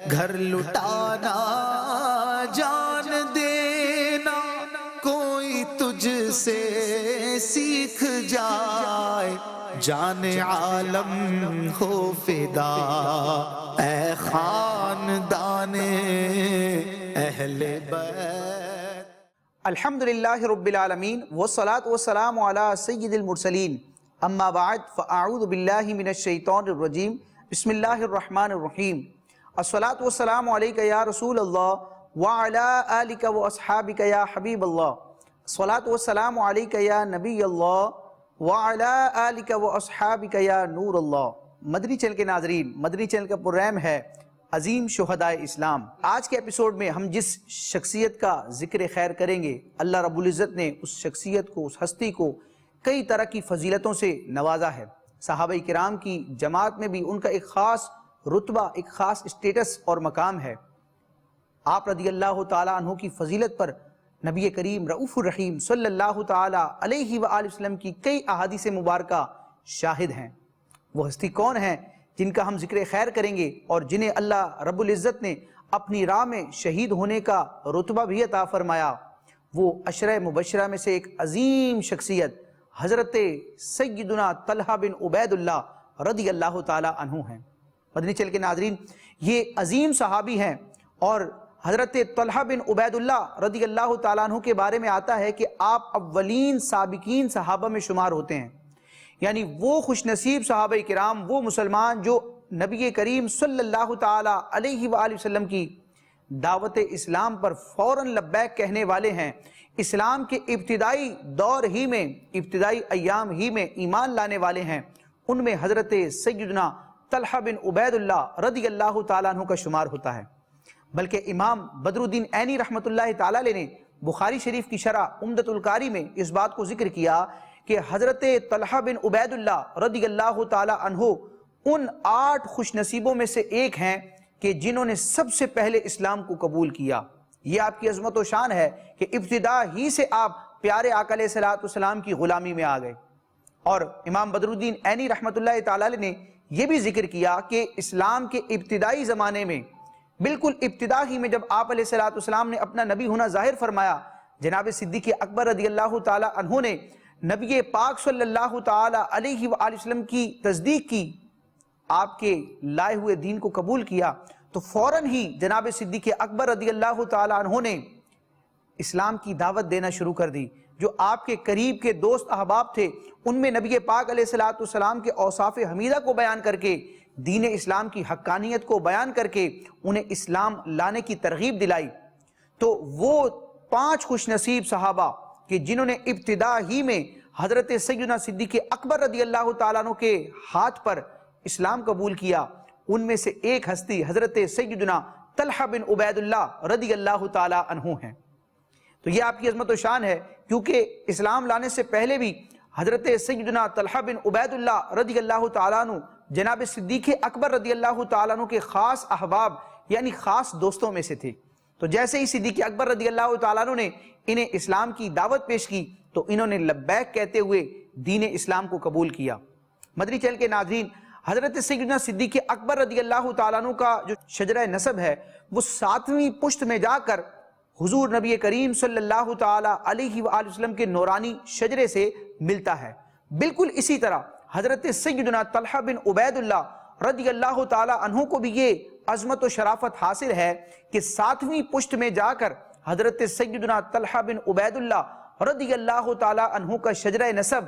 گھر لٹانا جان دینا کوئی تجھ سے سیکھ جائے، جان عالم ہو فدا اے خاندان اہل بیت۔ الحمدللہ رب العالمین والصلاة والسلام علی سید المرسلین، اما بعد فاعوذ باللہ من الشیطان الرجیم، بسم اللہ الرحمن الرحیم۔ الصلاة والسلام علیکہ یا رسول اللہ وعلی آلکہ واصحابکہ یا حبیب اللہ۔ الصلاة والسلام علیکہ یا نبی اللہ وعلی آلکہ واصحابکہ یا نور اللہ۔ مدنی چینل کے ناظرین، مدنی چینل کا پروگرام ہے عظیم شہدائے اسلام۔ آج کے ایپیسوڈ میں ہم جس شخصیت کا ذکر خیر کریں گے، اللہ رب العزت نے اس شخصیت کو، اس ہستی کو کئی طرح کی فضیلتوں سے نوازا ہے۔ صحابہ کرام کی جماعت میں بھی ان کا ایک خاص رتبہ، ایک خاص اسٹیٹس اور مقام ہے۔ آپ رضی اللہ تعالیٰ عنہ کی فضیلت پر نبی کریم رؤوف الرحیم صلی اللہ تعالیٰ علیہ وآلہ وسلم کی کئی احادیث مبارکہ شاہد ہیں۔ وہ ہستی کون ہیں جن کا ہم ذکر خیر کریں گے اور جنہیں اللہ رب العزت نے اپنی راہ میں شہید ہونے کا رتبہ بھی عطا فرمایا؟ وہ عشرہ مبشرہ میں سے ایک عظیم شخصیت حضرت سیدنا طلحہ بن عبید اللہ رضی اللہ تعالیٰ عنہ ہیں۔ مدنی چینل کے ناظرین، یہ عظیم صحابی ہیں اور حضرت طلحہ بن عبید اللہ رضی اللہ تعالیٰ عنہ کے بارے میں آتا ہے کہ آپ اولین سابقین صحابہ میں شمار ہوتے ہیں، یعنی وہ خوش نصیب صحابہ کرام، وہ مسلمان جو نبی کریم صلی اللہ تعالیٰ علیہ وآلہ وسلم کی دعوت اسلام پر فوراً لبیک کہنے والے ہیں، اسلام کے ابتدائی دور ہی میں، ابتدائی ایام ہی میں ایمان لانے والے ہیں۔ ان میں حضرت سیدنا طلحہ بن عبید اللہ رضی اللہ تعالیٰ عنہ کا شمار ہوتا ہے۔ بلکہ امام بدر الدین عینی رحمۃ اللہ تعالیٰ علیہ نے بخاری شریف کی شرح عمدۃ القاری میں اس بات کو ذکر کیا کہ حضرت طلحہ بن عبید اللہ رضی اللہ تعالیٰ عنہ ان 8 خوش نصیبوں میں سے ایک ہیں کہ جنہوں نے سب سے پہلے اسلام کو قبول کیا۔ یہ آپ کی عظمت و شان ہے کہ ابتدا ہی سے آپ پیارے آقا علیہ السلام کی غلامی میں آ گئے۔ اور امام بدر الدین عینی رحمۃ اللہ تعالیٰ علیہ نے یہ بھی ذکر کیا کہ اسلام کے ابتدائی زمانے میں، بالکل ابتدا ہی میں، جب آپ علیہ السلام نے اپنا نبی ہونا ظاہر فرمایا، جناب صدیق اکبر رضی اللہ تعالیٰ عنہ نے نبی پاک صلی اللہ تعالیٰ علیہ وآلہ وسلم کی تصدیق کی، آپ کے لائے ہوئے دین کو قبول کیا، تو فوراً ہی جناب صدیق اکبر رضی اللہ تعالیٰ عنہ نے اسلام کی دعوت دینا شروع کر دی۔ جو آپ کے قریب کے دوست احباب تھے، ان میں نبی پاک علیہ السلام کے اوصاف حمیدہ کو بیان کر کے، دین اسلام کی حقانیت کو بیان کر کے انہیں اسلام لانے کی ترغیب دلائی۔ تو وہ 5 خوش نصیب صحابہ کہ جنہوں نے ابتدا ہی میں حضرت سیدنا صدیق اکبر رضی اللہ تعالیٰ عنہ کے ہاتھ پر اسلام قبول کیا، ان میں سے ایک ہستی حضرت سیدنا طلحہ بن عبید اللہ رضی اللہ تعالیٰ عنہ ہیں۔ تو یہ آپ کی عظمت و شان ہے، کیونکہ اسلام لانے سے پہلے بھی حضرت سیدنا طلحہ بن عبید اللہ رضی اللہ تعالیٰ عنہ جناب صدیق اکبر رضی اللہ تعالیٰ عنہ کے خاص احباب یعنی خاص دوستوں میں سے تھے۔ تو جیسے ہی صدیق اکبر رضی اللہ تعالیٰ عنہ نے انہیں اسلام کی دعوت پیش کی تو انہوں نے لبیک کہتے ہوئے دین اسلام کو قبول کیا۔ مدنی چینل کے ناظرین، حضرت سیدنا صدیق اکبر رضی اللہ تعالیٰ عنہ کا جو شجرہ نسب ہے وہ 7ویں پشت میں جا کر حضور نبی کریم صلی اللہ تعالیٰ علیہ وآلہ وسلم کے نورانی شجرے سے ملتا ہے۔ بالکل اسی طرح حضرت سیدنا طلحہ بن عبید اللہ رضی اللہ تعالیٰ عنہ کو بھی یہ عظمت و شرافت حاصل ہے کہ 7ویں پشت میں جا کر حضرت سیدنا طلحہ بن عبید اللہ رضی اللہ تعالیٰ عنہ کا شجرہ نسب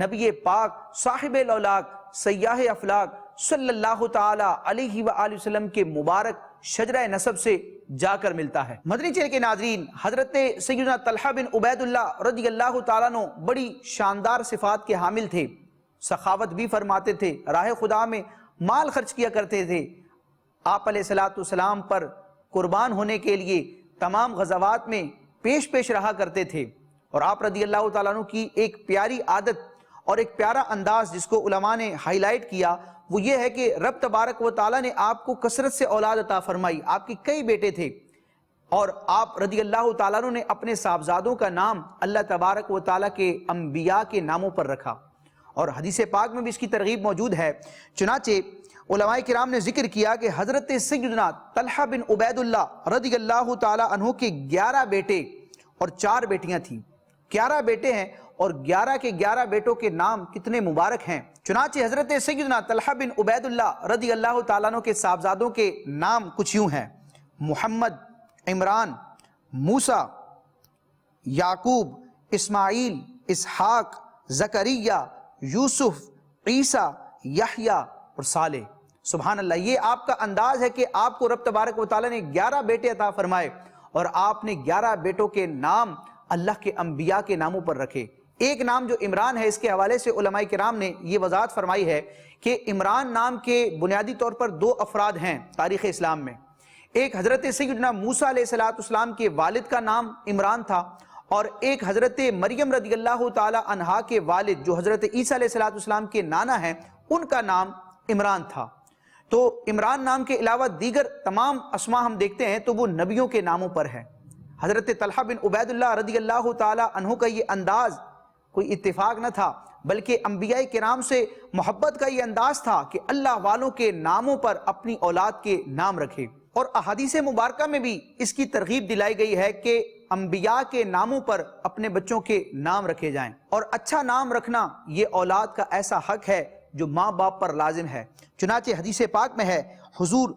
نبی پاک صاحب الاولاق سیاح افلاق صلی اللہ تعالیٰ علیہ وآلہ وسلم کے مبارک شجرہ نسب سے جا کر ملتا ہے۔ مدنی چینل کے ناظرین، حضرت سیدنا طلحہ بن عبید اللہ رضی اللہ تعالیٰ عنہ بڑی شاندار صفات کے حامل تھے، سخاوت بھی فرماتے تھے، راہ خدا میں مال خرچ کیا کرتے تھے، آپ علیہ السلام پر قربان ہونے کے لیے تمام غزوات میں پیش رہا کرتے تھے۔ اور آپ رضی اللہ تعالیٰ عنہ کی ایک پیاری عادت اور ایک پیارا انداز جس کو علماء نے ہائی لائٹ کیا وہ یہ ہے کہ رب تبارک و تعالیٰ نے آپ کو کثرت سے اولاد عطا فرمائی، آپ کی کئی بیٹے تھے، اور آپ رضی اللہ تعالیٰ عنہ نے اپنے صاحبزادوں کا نام اللہ تبارک و تعالیٰ کے انبیاء کے ناموں پر رکھا، اور حدیث پاک میں بھی اس کی ترغیب موجود ہے۔ چنانچہ علماء کرام نے ذکر کیا کہ حضرت سیدنا طلحہ بن عبید اللہ رضی اللہ تعالی عنہ کے 11 بیٹے اور 4 بیٹیاں تھیں۔ 11 بیٹے ہیں اور 11 کے 11 بیٹوں کے نام کتنے مبارک ہیں۔ چنانچہ حضرت سیدنا طلحہ بن عبید اللہ رضی اللہ تعالیٰ عنہ کے صاحبزادوں کے نام کچھ یوں ہیں: محمد، عمران، موسیٰ، یعقوب، اسماعیل، اسحاق، زکریا، یوسف، عیسیٰ، یحییٰ اور صالح۔ سبحان اللہ، یہ آپ کا انداز ہے کہ آپ کو رب تبارک و تعالیٰ نے 11 بیٹے عطا فرمائے اور آپ نے 11 بیٹوں کے نام اللہ کے انبیاء کے ناموں پر رکھے۔ ایک نام جو عمران ہے، اس کے حوالے سے علماء کرام نے یہ وضاحت فرمائی ہے کہ عمران نام کے بنیادی طور پر 2 افراد ہیں تاریخ اسلام میں۔ ایک حضرت سیدنا موسیٰ علیہ السلام کے والد کا نام عمران تھا، اور ایک حضرت مریم رضی اللہ تعالی عنہا کے والد جو حضرت عیسیٰ علیہ السلام کے نانا ہیں، ان کا نام عمران تھا۔ تو عمران نام کے علاوہ دیگر تمام اسماء ہم دیکھتے ہیں تو وہ نبیوں کے ناموں پر ہے۔ حضرت طلحہ بن عبید اللہ رضی اللہ تعالی عنہ کا یہ انداز کوئی اتفاق نہ تھا، بلکہ انبیاء کرام سے محبت کا یہ انداز تھا کہ اللہ والوں کے ناموں پر اپنی اولاد کے نام رکھے۔ اور احادیث مبارکہ میں بھی اس کی ترغیب دلائی گئی ہے کہ انبیاء کے ناموں پر اپنے بچوں کے نام رکھے جائیں، اور اچھا نام رکھنا یہ اولاد کا ایسا حق ہے جو ماں باپ پر لازم ہے۔ چنانچہ حدیث پاک میں ہے، حضور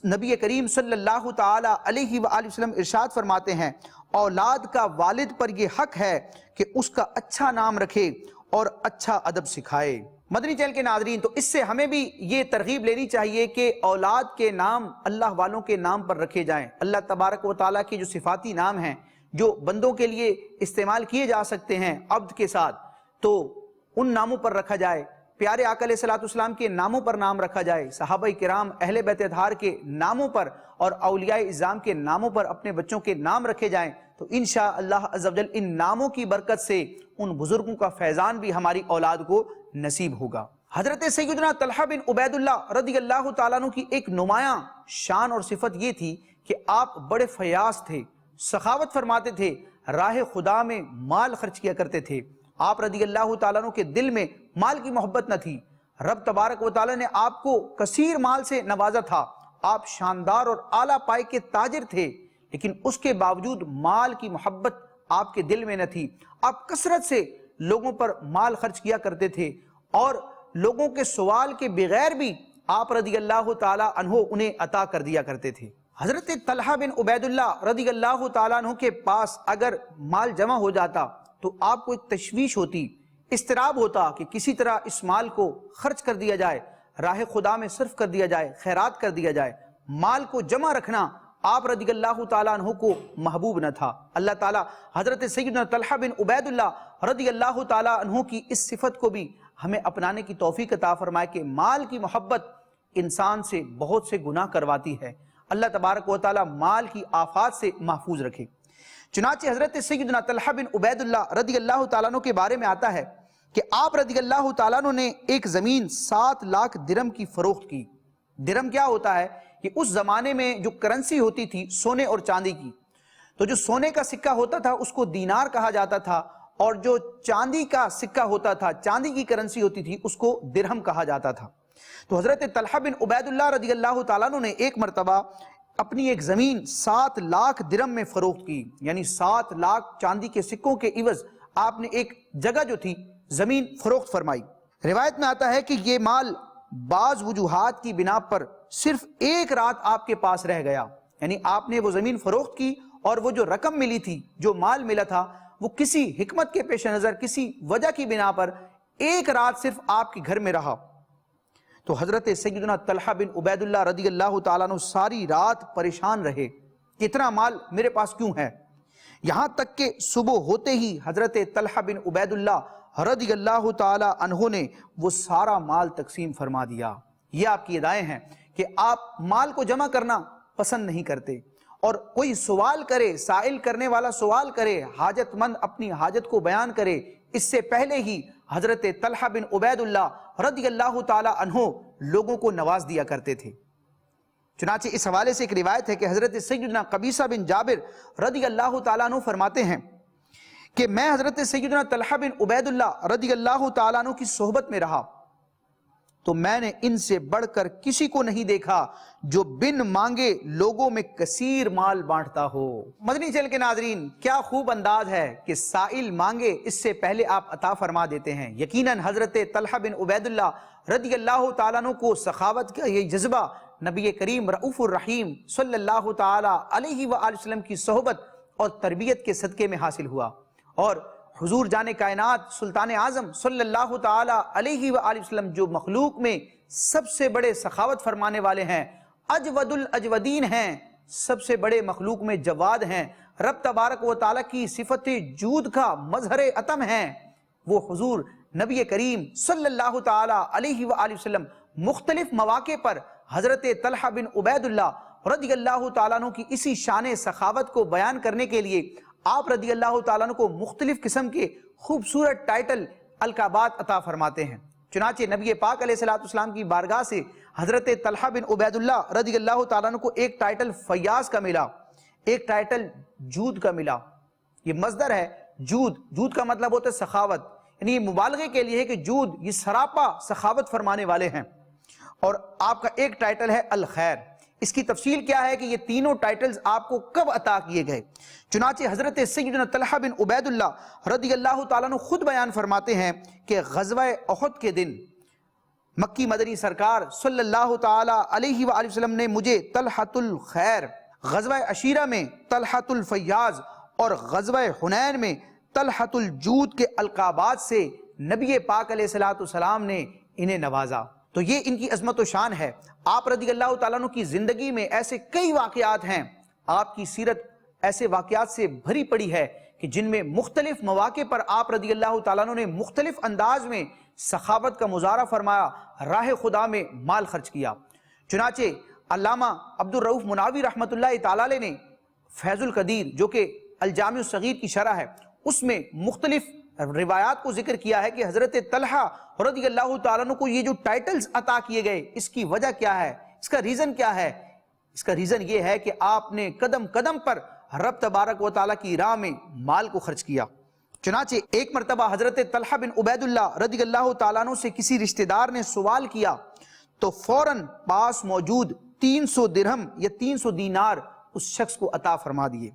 نبی کریم صلی اللہ تعالی علیہ وآلہ وسلم ارشاد فرماتے ہیں، اولاد کا والد پر یہ حق ہے کہ اس کا اچھا نام رکھے اور اچھا ادب سکھائے۔ مدنی چینل کے ناظرین، تو اس سے ہمیں بھی یہ ترغیب لینی چاہیے کہ اولاد کے نام اللہ والوں کے نام پر رکھے جائیں۔ اللہ تبارک و تعالیٰ کے جو صفاتی نام ہیں جو بندوں کے لیے استعمال کیے جا سکتے ہیں عبد کے ساتھ، تو ان ناموں پر رکھا جائے۔ پیارے آقا علیہ السلام کے ناموں پر نام رکھا جائے، صحابہ کرام اہل بیت اطہار کے ناموں پر اور اولیاء اعظام کے ناموں پر اپنے بچوں کے نام رکھے جائیں، تو انشاءاللہ عز و جل ان ناموں کی برکت سے ان بزرگوں کا فیضان بھی ہماری اولاد کو نصیب ہوگا۔ حضرت سیدنا طلحہ بن عبید اللہ رضی اللہ تعالیٰ عنہ کی ایک نمایاں شان اور صفت یہ تھی کہ آپ بڑے فیاض تھے، سخاوت فرماتے تھے، راہ خدا میں مال خرچ کیا کرتے تھے۔ آپ رضی اللہ تعالیٰ عنہ کے دل میں مال کی محبت نہ تھی۔ رب تبارک و تعالیٰ نے آپ کو کثیر مال سے نوازا تھا، آپ شاندار اور اعلیٰ پائے کے تاجر تھے، لیکن اس کے باوجود مال کی محبت آپ کے دل میں نہ تھی۔ آپ کثرت سے لوگوں پر مال خرچ کیا کرتے تھے اور لوگوں کے سوال کے بغیر بھی آپ رضی اللہ تعالیٰ عنہ انہیں عطا کر دیا کرتے تھے۔ حضرت طلحہ بن عبید اللہ رضی اللہ تعالیٰ عنہ کے پاس اگر مال جمع ہو جاتا تو آپ کو ایک تشویش ہوتی، اضطراب ہوتا کہ کسی طرح اس مال کو خرچ کر دیا جائے، راہ خدا میں صرف کر دیا جائے، خیرات کر دیا جائے۔ مال کو جمع رکھنا آپ رضی اللہ تعالیٰ عنہ کو محبوب نہ تھا۔ اللہ تعالیٰ حضرت سیدنا طلحہ بن عبید اللہ رضی اللہ تعالیٰ عنہ کی اس صفت کو بھی ہمیں اپنانے کی توفیق عطا فرمائے کہ مال کی محبت انسان سے بہت سے گناہ کرواتی ہے۔ اللہ تبارک و تعالیٰ مال کی آفات سے محفوظ رکھے۔ چنانچہ حضرت سیدنا طلحہ بن عبید اللہ رضی اللہ تعالیٰ عنہ کے بارے میں آتا ہے کہ آپ رضی اللہ تعالیٰ عنہ نے ایک زمین 7 لاکھ درم کی فروخت کی۔ درم کیا ہوتا ہے کہ اس زمانے میں جو کرنسی ہوتی تھی سونے اور چاندی کی، تو جو سونے کا سکہ ہوتا تھا اس کو دینار کہا جاتا تھا، اور جو چاندی کا سکہ ہوتا تھا، چاندی کی کرنسی ہوتی تھی، اس کو درہم کہا جاتا تھا۔ تو حضرت طلحہ بن عبید اللہ رضی اللہ تعالیٰ عنہ نے ایک مرتبہ اپنی ایک زمین 7 لاکھ درم میں فروخت کی، یعنی 7 لاکھ چاندی کے سکوں کے عوض آپ نے ایک جگہ جو تھی زمین فروخت فرمائی۔ روایت میں آتا ہے کہ یہ مال بعض وجوہات کی بنا پر صرف 1 رات آپ کے پاس رہ گیا، یعنی آپ نے وہ زمین فروخت کی اور وہ جو رقم ملی تھی، جو مال ملا تھا، وہ کسی حکمت کے پیش نظر، کسی وجہ کی بنا پر 1 رات صرف آپ کے گھر میں رہا۔ تو حضرت سیدنا طلحہ بن عبید اللہ رضی اللہ تعالیٰ عنہ ساری رات پریشان رہے کہ اتنا مال میرے پاس کیوں ہے، یہاں تک کہ صبح ہوتے ہی حضرت طلحہ بن عبید اللہ رضی اللہ تعالیٰ عنہ نے وہ سارا مال تقسیم فرما دیا۔ یہ آپ کی ادائیں ہیں کہ آپ مال کو جمع کرنا پسند نہیں کرتے، اور کوئی سوال کرے، سائل کرنے والا سوال کرے، حاجت مند اپنی حاجت کو بیان کرے، اس سے پہلے ہی حضرت طلحہ بن عبید اللہ رضی اللہ تعالی عنہ لوگوں کو نواز دیا کرتے تھے۔ چنانچہ اس حوالے سے ایک روایت ہے کہ حضرت سیدنا قبیصہ بن جابر رضی اللہ تعالیٰ عنہ فرماتے ہیں کہ میں حضرت سیدنا طلحہ بن عبید اللہ رضی اللہ تعالیٰ عنہ کی صحبت میں رہا، تو میں نے ان سے بڑھ کر کسی کو نہیں دیکھا جو بن مانگے لوگوں میں کثیر مال بانٹتا ہو۔ مدنی چینل کے ناظرین، کیا خوب انداز ہے کہ سائل مانگے اس سے پہلے آپ عطا فرما دیتے ہیں۔ یقیناً حضرت طلحہ بن عبید اللہ رضی اللہ تعالیٰ عنہ کو سخاوت کا یہ جذبہ نبی کریم رؤوف الرحیم صلی اللہ تعالیٰ علیہ وآلہ وسلم کی صحبت اور تربیت کے صدقے میں حاصل ہوا، اور حضور جان کائنات سلطان اعظم صلی اللہ تعالیٰ علیہ وآلہ وسلم جو مخلوق میں سب سے بڑے سخاوت فرمانے والے ہیں، اجود الاجودین ہیں، سب سے بڑے مخلوق میں جواد ہیں، رب تبارک و تعالیٰ کی صفت جود کا مظہر عتم ہیں، وہ حضور نبی کریم صلی اللہ تعالیٰ علیہ وآلہ وسلم مختلف مواقع پر حضرت طلحہ بن عبید اللہ رضی اللہ تعالیٰ عنہ کی اسی شان سخاوت کو بیان کرنے کے لیے آپ رضی اللہ تعالیٰ عنہ کو مختلف قسم کے خوبصورت ٹائٹل القابات عطا فرماتے ہیں۔ چنانچہ نبی پاک علیہ السلام کی بارگاہ سے حضرت طلحہ بن عبید اللہ رضی اللہ تعالیٰ عنہ کو ایک ٹائٹل فیاض کا ملا، ایک ٹائٹل جود کا ملا۔ یہ مصدر ہے جود، جود کا مطلب ہوتا ہے سخاوت، یعنی یہ مبالغے کے لیے ہے کہ جود یہ سراپا سخاوت فرمانے والے ہیں۔ اور آپ کا ایک ٹائٹل ہے الخیر۔ اس کی تفصیل کیا ہے کہ یہ تینوں ٹائٹلز آپ کو کب عطا کیے گئے؟ چنانچہ حضرت سیدنا طلحہ بن عبید اللہ رضی اللہ تعالیٰ عنہ خود بیان فرماتے ہیں کہ غزوہ احد کے دن مکی مدنی سرکار صلی اللہ تعالیٰ علیہ وآلہ وسلم نے مجھے طلحۃ الخیر، غزوہ عشیرہ میں طلحۃ الفیاض اور غزوہ حنین میں طلحۃ الجود کے القابات سے نبی پاک علیہ السلام نے انہیں نوازا۔ تو یہ ان کی عظمت و شان ہے۔ آپ رضی اللہ تعالیٰ عنہ کی زندگی میں ایسے کئی واقعات ہیں، آپ کی سیرت ایسے واقعات سے بھری پڑی ہے کہ جن میں مختلف مواقع پر آپ رضی اللہ تعالیٰ عنہ نے مختلف انداز میں سخاوت کا مظاہرہ فرمایا، راہ خدا میں مال خرچ کیا۔ چنانچہ علامہ عبد الرؤف مناوی رحمۃ اللہ تعالیٰ علیہ نے فیض القدیر جو کہ الجامع الصغیر کی شرح ہے، اس میں مختلف روایات کو ذکر کیا ہے کہ حضرت طلحہ رضی اللہ تعالیٰ عنہ کو یہ جو ٹائٹلز عطا کیے گئے، اس کی وجہ کیا ہے، اس کا ریزن کیا ہے؟ اس کا ریزن یہ ہے کہ آپ نے قدم قدم پر رب تبارک و تعالیٰ کی راہ میں مال کو خرچ کیا۔ چنانچہ ایک مرتبہ حضرت طلحہ بن عبید اللہ رضی اللہ تعالیٰ عنہ سے کسی رشتہ دار نے سوال کیا تو فوراً پاس موجود 300 درہم یا 300 دینار اس شخص کو عطا فرما دیے۔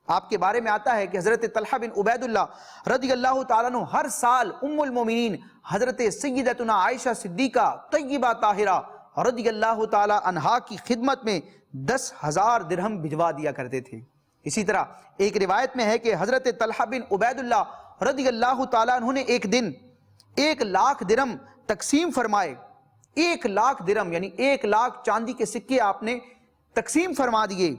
آپ کے بارے میں آتا ہے کہ حضرت طلحہ بن عبید اللہ رضی اللہ تعالیٰ عنہ ہر سال ام المومنین حضرت سیدتنا عائشہ صدیقہ طیبہ طاہرہ رضی اللہ تعالیٰ عنہا کی خدمت میں 10,000 درہم بھجوا دیا کرتے تھے۔ اسی طرح ایک روایت میں ہے کہ حضرت طلحہ بن عبید اللہ رضی اللہ تعالیٰ عنہ نے ایک دن 1,00,000 درہم تقسیم فرمائے۔ 1,00,000 درہم یعنی 1,00,000 چاندی کے سکے آپ نے تقسیم فرما دیے،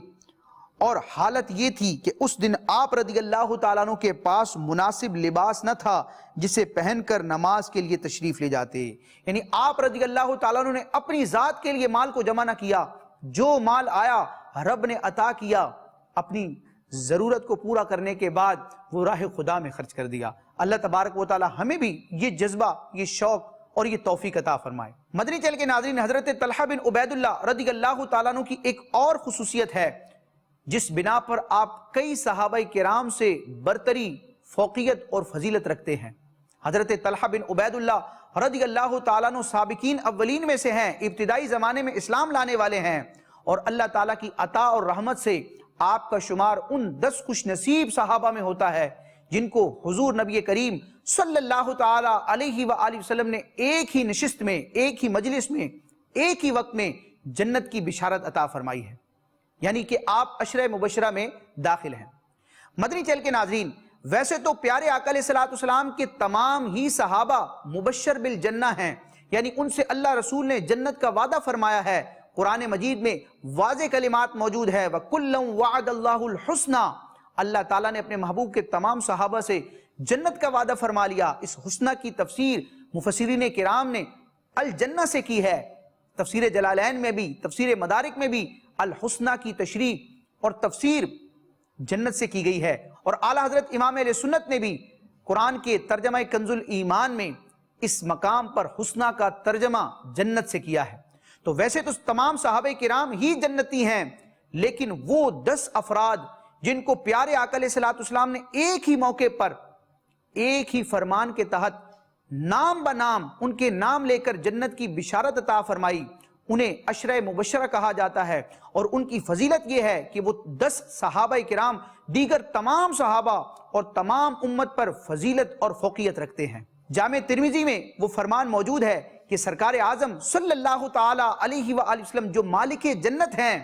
اور حالت یہ تھی کہ اس دن آپ رضی اللہ تعالیٰ عنہ کے پاس مناسب لباس نہ تھا جسے پہن کر نماز کے لیے تشریف لے جاتے۔ یعنی آپ رضی اللہ تعالیٰ عنہ نے اپنی ذات کے لیے مال کو جمع نہ کیا، جو مال آیا رب نے عطا کیا، اپنی ضرورت کو پورا کرنے کے بعد وہ راہ خدا میں خرچ کر دیا۔ اللہ تبارک و تعالیٰ ہمیں بھی یہ جذبہ، یہ شوق اور یہ توفیق عطا فرمائے۔ مدنی چینل کے ناظرین، حضرت طلحہ بن عبید اللہ رضی اللہ تعالیٰ عنہ کی ایک اور خصوصیت ہے جس بنا پر آپ کئی صحابہ کرام سے برتری، فوقیت اور فضیلت رکھتے ہیں۔ حضرت طلحہ بن عبید اللہ رضی اللہ تعالیٰ عنہ سابقین اولین میں سے ہیں، ابتدائی زمانے میں اسلام لانے والے ہیں، اور اللہ تعالیٰ کی عطا اور رحمت سے آپ کا شمار ان 10 خوش نصیب صحابہ میں ہوتا ہے جن کو حضور نبی کریم صلی اللہ تعالیٰ علیہ وآلہ وسلم نے ایک ہی نشست میں، ایک ہی مجلس میں، ایک ہی وقت میں جنت کی بشارت عطا فرمائی ہے، یعنی کہ آپ عشرہ مبشرہ میں داخل ہیں۔ مدنی چینل کے ناظرین، ویسے تو پیارے آقا علیہ السلام کے تمام ہی صحابہ مبشر بالجنہ ہیں، یعنی ان سے اللہ رسول نے جنت کا وعدہ فرمایا ہے۔ قرآن مجید میں واضح کلمات موجود ہے، وَكُلًّا وَعَدَ اللَّهُ الْحُسْنَى، اللہ تعالیٰ نے اپنے محبوب کے تمام صحابہ سے جنت کا وعدہ فرما لیا۔ اس حسنہ کی تفسیر مفسرین کرام نے الجنہ سے کی ہے، تفسیر جلالین میں بھی، تفسیر مدارک میں بھی الحسنہ کی تشریح اور تفسیر جنت سے کی گئی ہے، اور اعلیٰ حضرت امام اہل سنت نے بھی قرآن کے ترجمہ کنز الایمان میں اس مقام پر حسنہ کا ترجمہ جنت سے کیا ہے۔ تو ویسے تو تمام صحابہ کرام ہی جنتی ہیں، لیکن وہ 10 افراد جن کو پیارے آقا علیہ السلام نے ایک ہی موقع پر، ایک ہی فرمان کے تحت نام بنام ان کے نام لے کر جنت کی بشارت عطا فرمائی، انہیں عشرہ مبشرہ کہا جاتا ہے، اور ان کی فضیلت یہ ہے کہ وہ 10 صحابہ کرام دیگر تمام صحابہ اور تمام امت پر فضیلت اور فوقیت رکھتے ہیں۔ جامع ترمذی میں وہ فرمان موجود ہے کہ سرکار اعظم صلی اللہ تعالی علیہ وآلہ وسلم جو مالک جنت ہیں،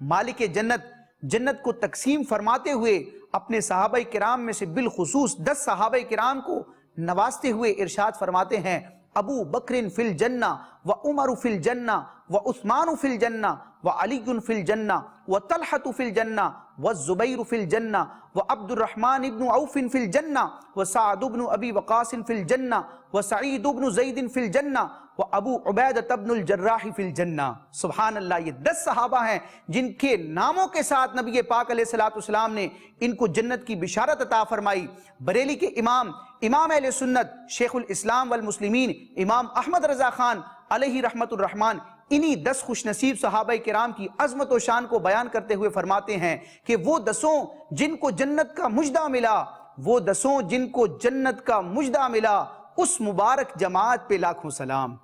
مالک جنت کو تقسیم فرماتے ہوئے اپنے صحابہ کرام میں سے بالخصوص 10 صحابہ کرام کو نوازتے ہوئے ارشاد فرماتے ہیں، ابو بکر فی الجنہ و عمر فی الجنہ و عثمان فی الجنہ و علی فی الجنہ و طلحہ فی الجنہ و الزبیر فی الجنہ و عبد الرحمن بن عوف فی الجنہ و سعد بن ابی وقاص فی الجنہ و سعید بن زید فی الجنہ و ابو عبیدہ بن الجراح فی الجنہ۔ سبحان اللہ، یہ 10 صحابہ ہیں جن کے ناموں کے ساتھ نبی پاک علیہ السلام نے ان کو جنت کی بشارت عطا فرمائی۔ بریلی کے امام اہل سنت شیخ الاسلام والمسلمین امام احمد رضا خان علیہ رحمت الرحمن انہی 10 خوش نصیب صحابہ کرام کی عظمت و شان کو بیان کرتے ہوئے فرماتے ہیں کہ وہ 10 جن کو جنت کا مجدہ ملا، وہ 10 جن کو جنت کا مجدہ ملا، اس مبارک جماعت پہ لاکھوں سلام۔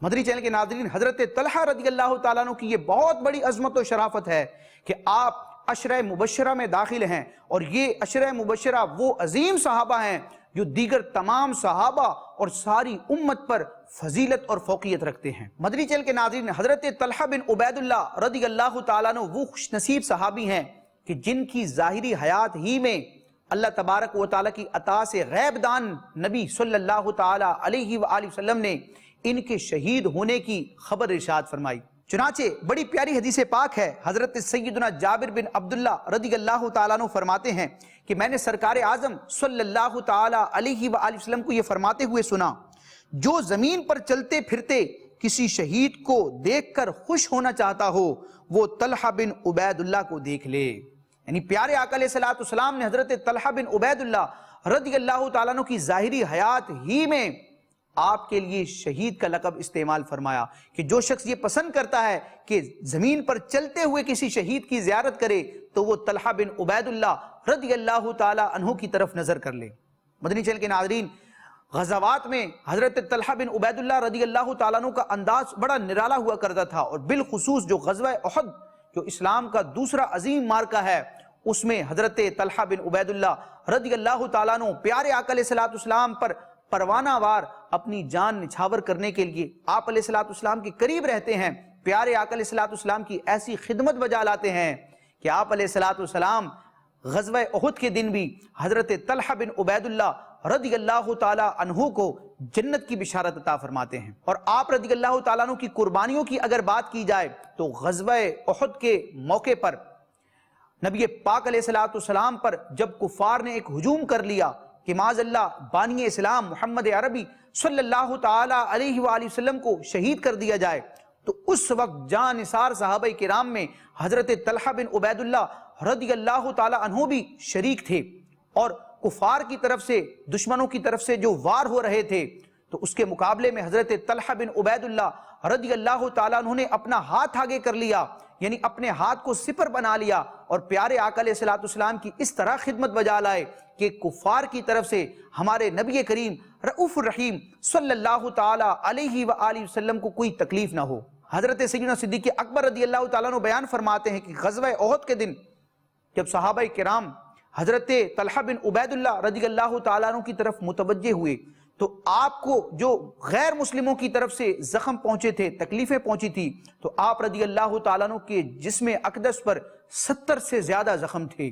مدنی چینل کے ناظرین، حضرت طلحہ رضی اللہ تعالیٰ عنہ کی یہ بہت بڑی عظمت و شرافت ہے کہ آپ عشرہ مبشرہ میں داخل ہیں، اور یہ عشرہ مبشرہ وہ عظیم صحابہ ہیں جو دیگر تمام صحابہ اور ساری امت پر فضیلت اور فوقیت رکھتے ہیں۔ مدنی چینل کے ناظرین، حضرت طلحہ بن عبید اللہ رضی اللہ تعالیٰ عنہ وہ خوش نصیب صحابی ہیں کہ جن کی ظاہری حیات ہی میں اللہ تبارک و تعالیٰ کی عطا سے غیب دان نبی صلی اللہ تعالیٰ علیہ وآلہ وسلم نے ان کے شہید ہونے کی خبر ارشاد فرمائی۔ چنانچہ بڑی پیاری حدیث پاک ہے، حضرت سیدنا جابر بن عبداللہ رضی اللہ تعالیٰ عنہ فرماتے ہیں کہ میں نے سرکار اعظم صلی اللہ تعالیٰ علیہ وآلہ وسلم کو یہ فرماتے ہوئے سنا، جو زمین پر چلتے پھرتے کسی شہید کو دیکھ کر خوش ہونا چاہتا ہو وہ طلحہ بن عبید اللہ کو دیکھ لے۔ یعنی پیارے آقا علیہ السلام نے حضرت طلحہ بن عبید اللہ رضی اللہ تعالیٰ عنہ کی ظاہری حیات ہی میں آپ کے لیے شہید کا لقب استعمال فرمایا کہ جو شخص یہ پسند کرتا ہے کہ زمین پر چلتے ہوئے کسی شہید کی زیارت کرے تو وہ طلحہ بن عبید اللہ رضی اللہ تعالی عنہ کی طرف نظر کر لے۔ مدنی چینل کے ناظرین، غزوات میں حضرت طلحہ بن عبید اللہ رضی اللہ تعالیٰ عنہ کا انداز بڑا نرالا ہوا کرتا تھا، اور بالخصوص جو غزوہ احد جو اسلام کا دوسرا عظیم مارکہ ہے، اس میں حضرت طلحہ بن عبید اللہ رضی اللہ تعالیٰ عنہ پیارے آقا علیہ السلام پر پروانہ وار اپنی جان نچھاور کرنے کے لیے آپ علیہ السلام کے قریب رہتے ہیں، پیارے آقا علیہ السلام کی ایسی خدمت بجا لاتے ہیں کہ آپ علیہ السلام غزوہ احد کے دن بھی حضرت طلحہ بن عبید اللہ رضی اللہ تعالیٰ عنہ کو جنت کی بشارت عطا فرماتے ہیں۔ اور آپ رضی اللہ تعالیٰ عنہ کی قربانیوں کی اگر بات کی جائے تو غزوہ احد کے موقع پر نبی پاک علیہ السلام پر جب کفار نے ایک ہجوم کر لیا کہ معاذ اللہ بانی اسلام محمد عربی صلی اللہ تعالیٰ علیہ وآلہ وسلم کو شہید کر دیا جائے، تو اس وقت جان نثار صحابہ کرام میں حضرت طلحہ بن عبید اللہ رضی اللہ تعالیٰ عنہ بھی شریک تھے، اور کفار کی طرف سے دشمنوں کی طرف سے جو وار ہو رہے تھے تو اس کے مقابلے میں حضرت طلحہ بن عبید اللہ رضی اللہ تعالیٰ عنہ نے اپنا ہاتھ آگے کر لیا، یعنی اپنے ہاتھ کو سپر بنا لیا، اور پیارے آقا علیہ السلام کی اس طرح خدمت بجا لائے کہ کفار کی طرف سے ہمارے نبی کریم رؤوف الرحیم صلی اللہ تعالیٰ علیہ وآلہ وسلم کو کوئی تکلیف نہ ہو۔ حضرت سیدنا صدیق اکبر رضی اللہ تعالیٰ عنہ بیان فرماتے ہیں کہ غزوہ احد کے دن جب صحابہ کرام حضرت طلحہ بن عبید اللہ رضی اللہ تعالیٰ عنہ کی طرف متوجہ ہوئے تو آپ کو جو غیر مسلموں کی طرف سے زخم پہنچے تھے، تکلیفیں پہنچی تھی، تو آپ رضی اللہ تعالیٰ عنہ کے جسم اقدس پر 70 سے زیادہ زخم تھے۔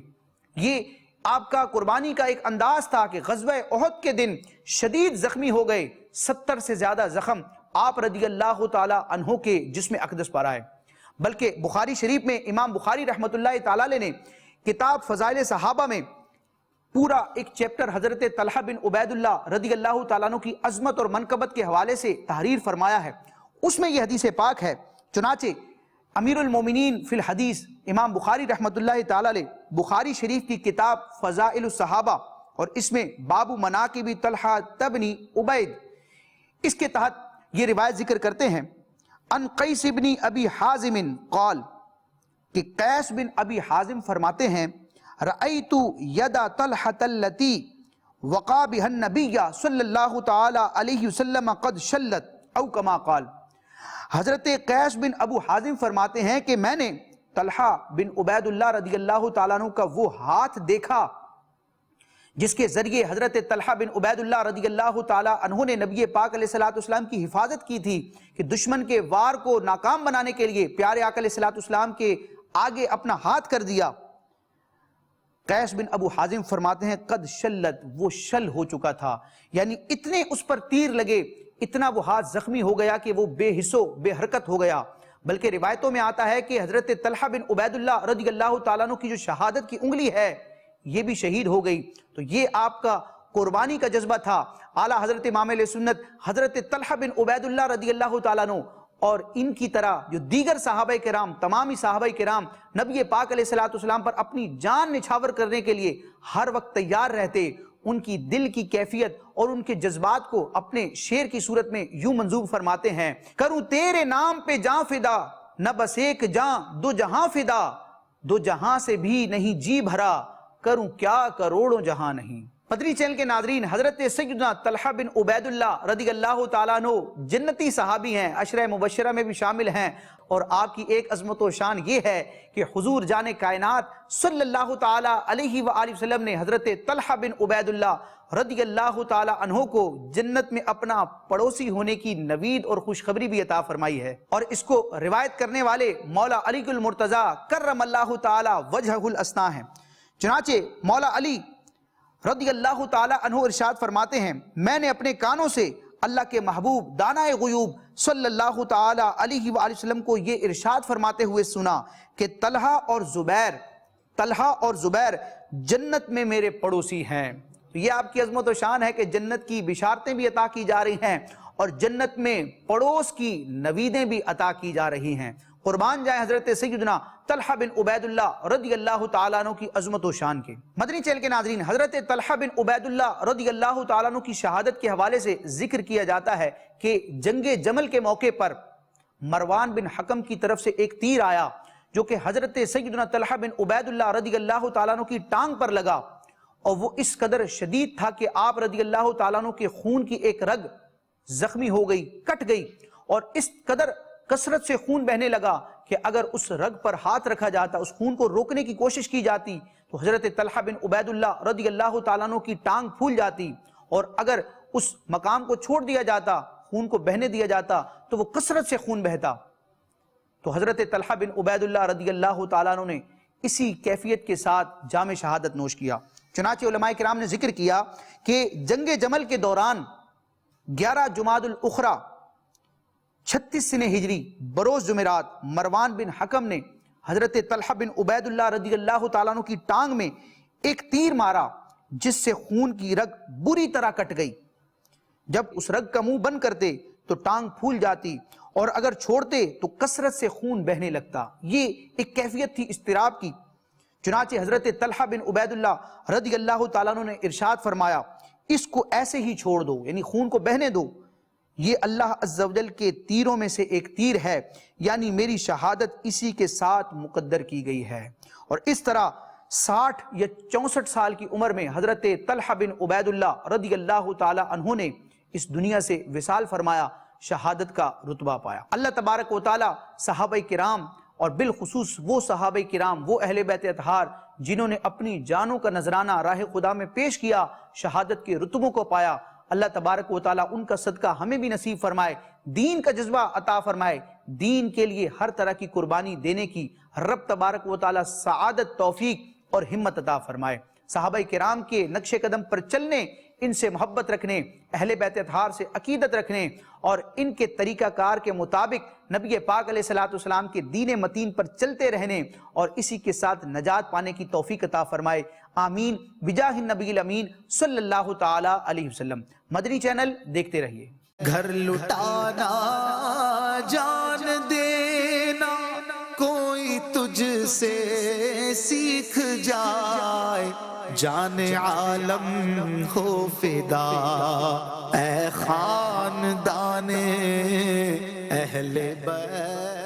یہ آپ کا قربانی کا ایک انداز تھا کہ غزوہ احد کے دن شدید زخمی ہو گئے، 70 سے زیادہ زخم آپ رضی اللہ تعالیٰ عنہ کے جسم اقدس پر آئے۔ بلکہ بخاری شریف میں امام بخاری رحمت اللہ تعالیٰ علیہ نے کتاب فضائل صحابہ میں پورا ایک چیپٹر حضرت طلحہ بن عبید اللہ رضی اللہ تعالیٰ عنہ کی عظمت اور منقبت کے حوالے سے تحریر فرمایا ہے۔ اس میں یہ حدیث پاک ہے، چنانچہ امیر المومنین فی الحدیث امام بخاری رحمت اللہ تعالیٰ علیہ بخاری شریف کی کتاب فضائل الصحابہ، اور اس میں باب مناقب طلحہ بن عبید، اس کے تحت یہ روایت ذکر کرتے ہیں ان قیس بن ابی حازم قال، کہ قیس بن ابی حازم فرماتے ہیں رأیت ید طلحہ التی وقع بها النبی صلی اللہ تعالی علیہ وسلم قد شلت او کما قال۔ حضرت قیس بن ابو حازم فرماتے ہیں کہ میں نے طلحہ بن عبید اللہ رضی اللہ تعالیٰ عنہ کا وہ ہاتھ دیکھا جس کے ذریعے حضرت طلحہ بن عبید اللہ رضی اللہ تعالیٰ عنہ نے نبی پاک علیہ السلام کی حفاظت کی تھی کہ دشمن کے وار کو ناکام بنانے کے لیے پیارے آقا علیہ السلام کے آگے اپنا ہاتھ کر دیا۔ قیس بن ابو حازم فرماتے ہیں قد شلت، وہ شل ہو چکا تھا، یعنی اتنے اس پر تیر لگے، اتنا وہ ہاتھ زخمی ہو گیا کہ وہ بے حس و بے حرکت ہو گیا۔ بلکہ روایتوں میں آتا ہے کہ حضرت طلحہ بن عبید اللہ رضی اللہ تعالیٰ عنہ کی جو شہادت کی انگلی ہے یہ بھی شہید ہو گئی۔ تو یہ آپ کا قربانی کا جذبہ تھا۔ اعلیٰ حضرت امام اہل سنت حضرت طلحہ بن عبید اللہ رضی اللہ تعالیٰ عنہ اور ان کی طرح جو دیگر صحابہ کرام، تمامی صحابہ کرام نبی پاک علیہ السلام پر اپنی جان نچھاور کرنے کے لیے ہر وقت تیار رہتے۔ ان کی دل کی کیفیت اور ان کے جذبات کو اپنے شعر کی صورت میں یوں منظوم فرماتے ہیں، کروں تیرے نام پہ جاں فدا، نہ بس ایک جاں دو جہاں فدا، دو جہاں سے بھی نہیں جی بھرا، کروں کیا کروڑوں جہاں نہیں۔ مدنی چینل کے ناظرین، حضرت سیدنا طلحہ بن عبید اللہ رضی اللہ تعالیٰ عنہ جنتی صحابی ہیں، عشرہ مبشرہ میں بھی شامل ہیں، اور آپ کی ایک عظمت و شان یہ ہے کہ حضور جان کائنات صلی اللہ تعالیٰ علیہ وآلہ وسلم نے حضرت طلحہ بن عبید اللہ رضی اللہ تعالیٰ عنہ کو جنت میں اپنا پڑوسی ہونے کی نوید اور خوشخبری بھی عطا فرمائی ہے، اور اس کو روایت کرنے والے مولا علی المرتضیٰ کرم اللہ تعالیٰ وجہہ الاسنا ہیں۔ چنانچہ مولا علی رضی اللہ تعالیٰ عنہ ارشاد فرماتے ہیں، میں نے اپنے کانوں سے اللہ کے محبوب دانائے غیوب صلی اللہ تعالیٰ علیہ وآلہ وسلم کو یہ ارشاد فرماتے ہوئے سنا کہ طلحہ اور زبیر جنت میں میرے پڑوسی ہیں۔ تو یہ آپ کی عظمت و شان ہے کہ جنت کی بشارتیں بھی عطا کی جا رہی ہیں اور جنت میں پڑوس کی نویدیں بھی عطا کی جا رہی ہیں۔ قربان جائیں حضرت سیدنا طلحہ بن عبید اللہ رضی اللہ تعالیٰ عنہ کی عظمت و شان کے۔ مدنی چینل کے ناظرین، حضرت طلحہ بن عبید اللہ رضی اللہ تعالیٰ عنہ کی شہادت کے حوالے سے ذکر کیا جاتا ہے کہ جنگ جمل کے موقع پر مروان بن حکم کی طرف سے ایک تیر آیا جو کہ حضرت سیدنا طلحہ بن عبید اللہ رضی اللہ تعالیٰ عنہ کی ٹانگ پر لگا، اور وہ اس قدر شدید تھا کہ آپ رضی اللہ تعالیٰ عنہ کے خون کی ایک رگ زخمی ہو گئی، کٹ گئی، اور اس قدر کثرت سے خون بہنے لگا کہ اگر اس رگ پر ہاتھ رکھا جاتا، اس خون کو روکنے کی کوشش کی جاتی تو حضرت طلحہ بن عبید اللہ رضی اللہ تعالیٰ عنہ کی ٹانگ پھول جاتی، اور اگر اس مقام کو چھوڑ دیا جاتا، خون کو بہنے دیا جاتا تو وہ کثرت سے خون بہتا۔ تو حضرت طلحہ بن عبید اللہ رضی اللہ تعالیٰ عنہ نے اسی کیفیت کے ساتھ جام شہادت نوش کیا۔ چنانچہ علماء کرام نے ذکر کیا کہ جنگ جمل کے دوران 11 جمادی الاخری 36 سنہ ہجری بروز جمعرات مروان بن حکم نے حضرت طلحہ بن عبید اللہ رضی اللہ تعالیٰ عنہ کی ٹانگ میں ایک تیر مارا جس سے خون کی رگ بری طرح کٹ گئی۔ جب اس رگ کا منہ بند کرتے تو ٹانگ پھول جاتی، اور اگر چھوڑتے تو کثرت سے خون بہنے لگتا۔ یہ ایک کیفیت تھی اضطراب کی۔ چنانچہ حضرت طلحہ بن عبید اللہ رضی اللہ تعالیٰ عنہ نے ارشاد فرمایا، اس کو ایسے ہی چھوڑ دو، یعنی خون کو بہنے دو، یہ اللہ عز و جل کے تیروں میں سے ایک تیر ہے، یعنی میری شہادت اسی کے ساتھ مقدر کی گئی ہے۔ اور اس طرح 60 یا 64 سال کی عمر میں حضرت طلحہ بن عبید اللہ رضی اللہ تعالی عنہ نے اس دنیا سے وصال فرمایا، شہادت کا رتبہ پایا۔ اللہ تبارک و تعالی صحابہ کرام اور بالخصوص وہ صحابہ کرام، وہ اہل بیت اطہار جنہوں نے اپنی جانوں کا نذرانہ راہ خدا میں پیش کیا، شہادت کے رتبوں کو پایا، اللہ تبارک و تعالیٰ ان کا صدقہ ہمیں بھی نصیب فرمائے، دین کا جذبہ عطا فرمائے، دین کے لیے ہر طرح کی قربانی دینے کی رب تبارک و تعالیٰ سعادت، توفیق اور ہمت عطا فرمائے۔ صحابہ کرام کے نقش قدم پر چلنے، ان سے محبت رکھنے، اہل بیت اطہار سے عقیدت رکھنے اور ان کے طریقہ کار کے مطابق نبی پاک علیہ السلام کے دین متین پر چلتے رہنے اور اسی کے ساتھ نجات پانے کی توفیق عطا فرمائے، آمین بجاہ النبی الامین صلی اللہ تعالی علیہ وسلم۔ مدنی چینل دیکھتے رہیے۔ گھر لٹانا جان دینا کوئی تجھ سے سیکھ جائے، جان عالم ہو فدا اے خاندان اہل بیت۔